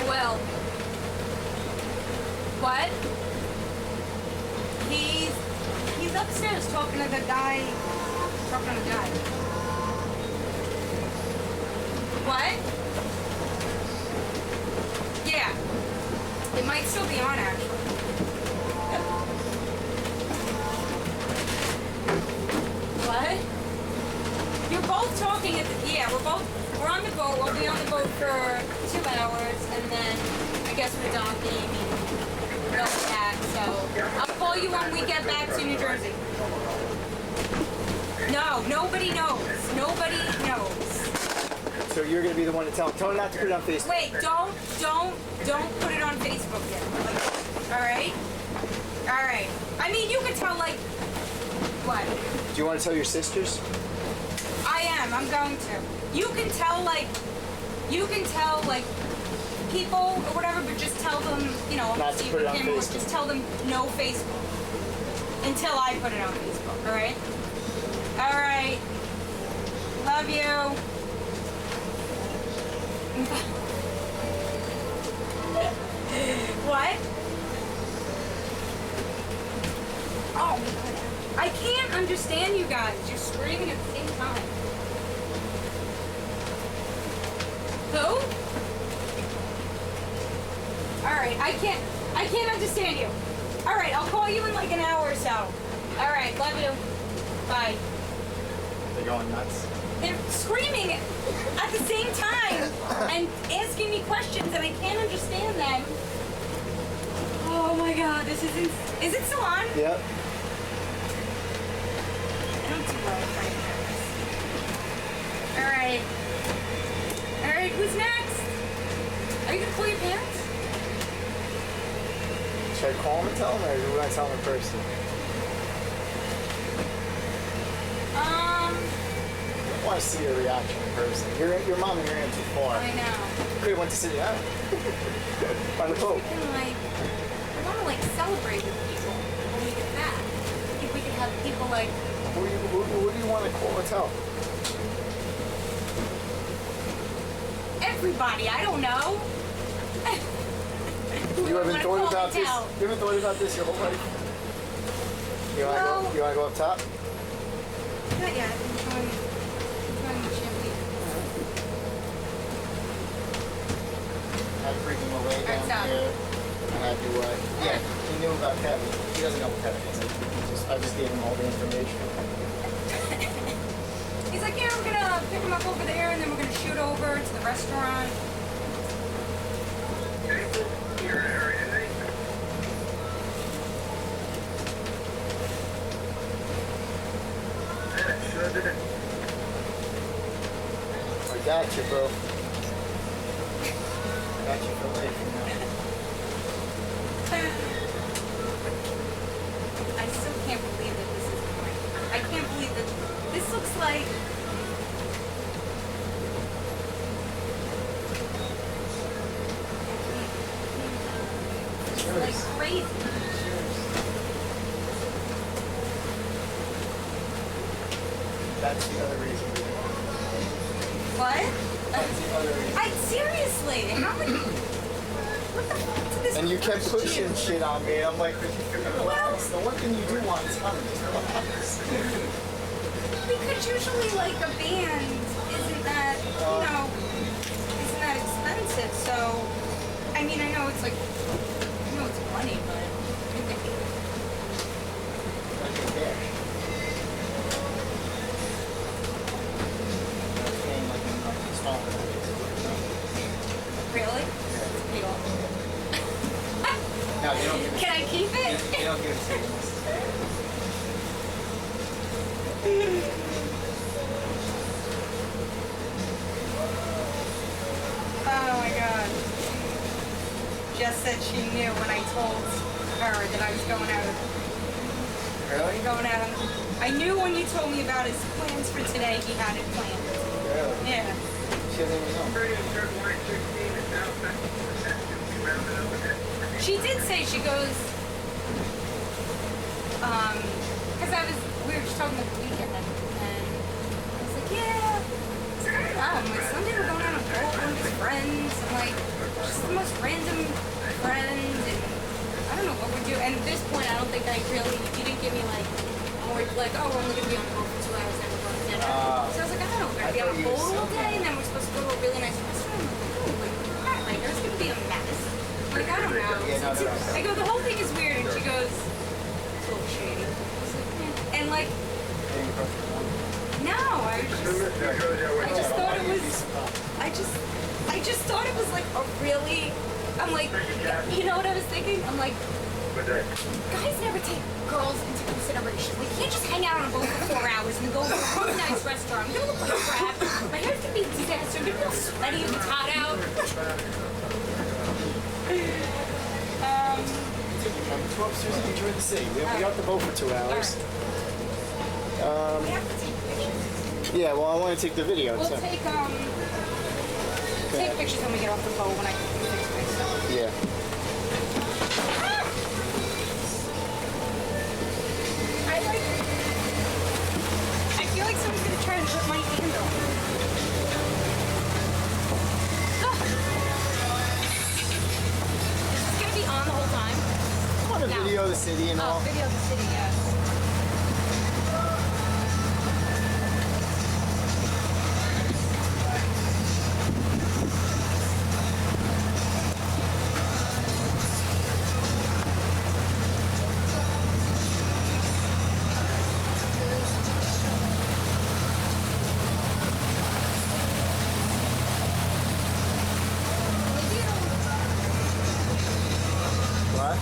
will. What? He's upstairs talking to the guy. Talking to the guy. What? Yeah. It might still be on, actually. What? You're both talking at the... Yeah, we're on the boat. We'll be on the boat for 2 hours, and then I guess we're docking and going back. So I'll call you when we get back to New Jersey. No, nobody knows. Nobody knows. So you're gonna be the one to tell him not to put it on Facebook. Wait, don't put it on Facebook yet. Alright? Alright. I mean, you can tell, like, what? Do you want to tell your sisters? I am, I'm going to. You can tell, like, people or whatever, but just tell them, you know, not to put it on Facebook. Just tell them no Facebook. Until I put it on Facebook, alright? Alright. Love you. What? Oh, I can't understand you guys. You're screaming at the same time. Who? Alright, I can't understand you. Alright, I'll call you in like an hour or so. Alright, love you. Bye. They're going nuts. They're screaming at the same time and asking me questions and I can't understand them. Oh my god, this is it still on? Yep. I don't do well with my parents. Alright, who's next? Are you gonna pull your pants? Should I call him and tell him, or do I tell him in person? I want to see your reaction in person. Your mom and your aunt too far. I know. Could have went to City Island. By the boat. I want to celebrate with people when we get back. I think we could have people like... Who do you want to call and tell? Everybody, I don't know. You haven't thought about this? You haven't thought about this your whole life? You want to go up top? Not yet. I'm trying to chimney. I had to bring him away down here. I had to, yeah, he knew about Kevin. He doesn't know what Kevin is. I just gave him all the information. He's like, yeah, we're gonna pick him up over there and then we're gonna shoot over to the restaurant. I got you, bro. I got you for life, you know. I still can't believe that this is going. I can't believe that this looks like... It's like crazy. That's the other reason. What? That's the other reason. Seriously, how many... What the fuck did this And you kept person pushing do? shit on me. I'm like, but you can relax. The one thing you do want is time. Just relax. Because usually, like, a band isn't that, isn't that expensive, so... I mean, I know it's like... I know it's money, but... That's your cash. Really? Yeah. No, they don't give it. Can I keep it? They don't give it to Oh my god. Jess said she knew when I told her that I was going out. Really? Going out. I knew when you told me about his plans for today, he had it planned. Really? Yeah. She doesn't even know. She did say, she goes, because we were just talking about the weekend, and I was like, yeah, I'm like, Sunday we're going on a boat with his friends. I'm like, just the most just random friends, and I don't know what we're doing. And at this point, I don't think you didn't give me like more like, oh, we're only gonna be on the boat for 2 hours, then we're going to dinner. So I was like, I don't know, we're gonna be on the boat all day, and then we're supposed to go to a really nice restaurant. I'm like, oh, like there's gonna be a mess. Like, I don't know. Yeah, no, I go, the whole thing is weird, and she goes, it's a little shady. I was like, yeah. And like, no, I just thought it was. I just thought it was like a really. I'm like, you know what I was thinking? I'm like, guys never take girls into consideration. We can't just hang out on a boat for 4 hours and go to a really nice restaurant. I'm gonna look like crap. My hair's gonna be a disaster. I'm gonna be all sweaty if it's hot out. Come upstairs and enjoy the city. We got the boat for 2 hours. We have to take pictures. Yeah, well, I want to take the video. We'll so. take pictures when we get off the boat when I can fix my stuff. Yeah. I feel like someone's gonna try and put my handle. Is this gonna be on the whole time? I want to No. video the city and all. Oh, video of the city, yeah. What?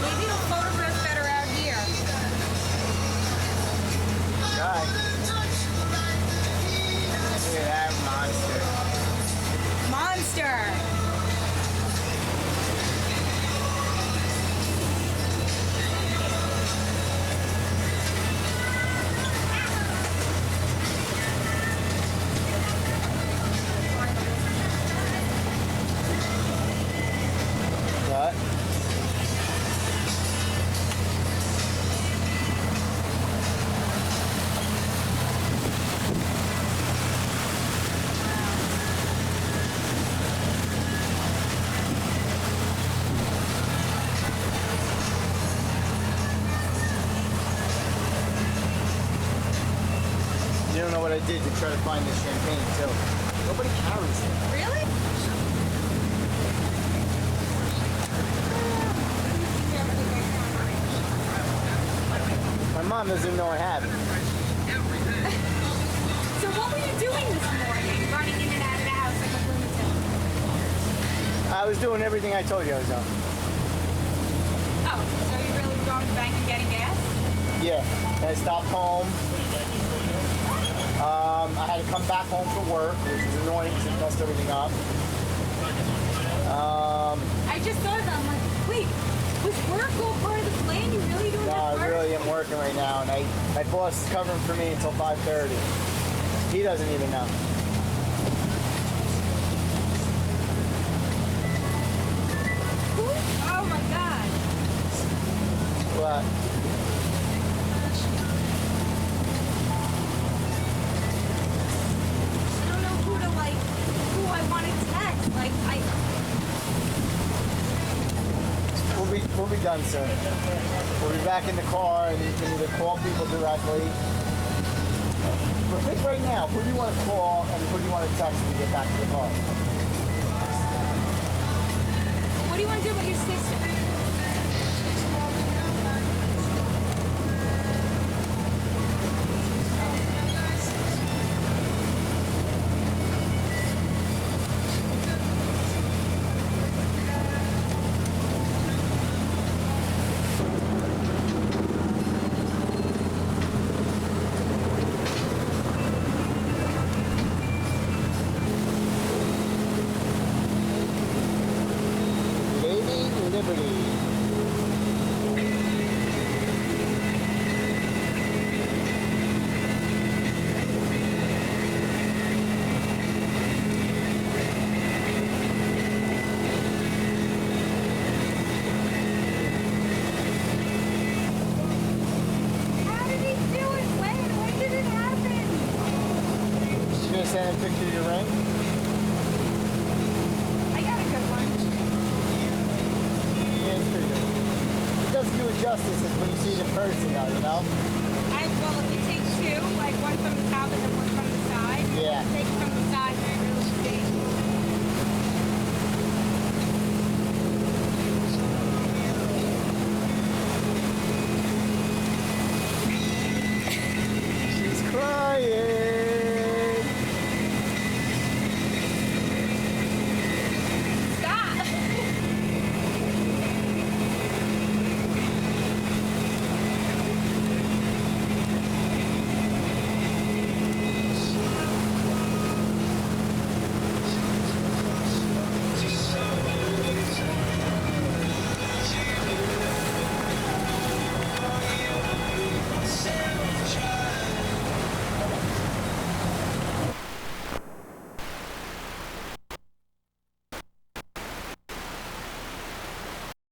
Maybe it'll photograph better out here. Guy. Look at that monster. Monster! What? You don't know what I did to try to find this champagne too. Nobody carries it. Really? My mom doesn't even know I have it. So what were you doing this morning? Running in and out of the house like a lunatic? I was doing everything I told you I was doing. Oh, so you really were going to the bank and getting gas? Yeah. I stopped home. I had to come back home from work, which was annoying because it messed everything up. I just thought about it. I'm like, wait, was work all part of the plan? You really doing No, that I part? really am working right now, and my boss is covering for me until 5:30. He doesn't even know. Who? Oh my god. But I don't know who I want to text. Like, we'll be done soon. We'll be back in the car, and you can either call people directly. But think right now, who do you want to call and who do you want to text when you get back to the car? what do you want to do about your sister? Lady Liberty. How did he do it? When did it happen? She's gonna send a picture of your ring. I gotta justice is when you see it in person, though, you know? Well, if you take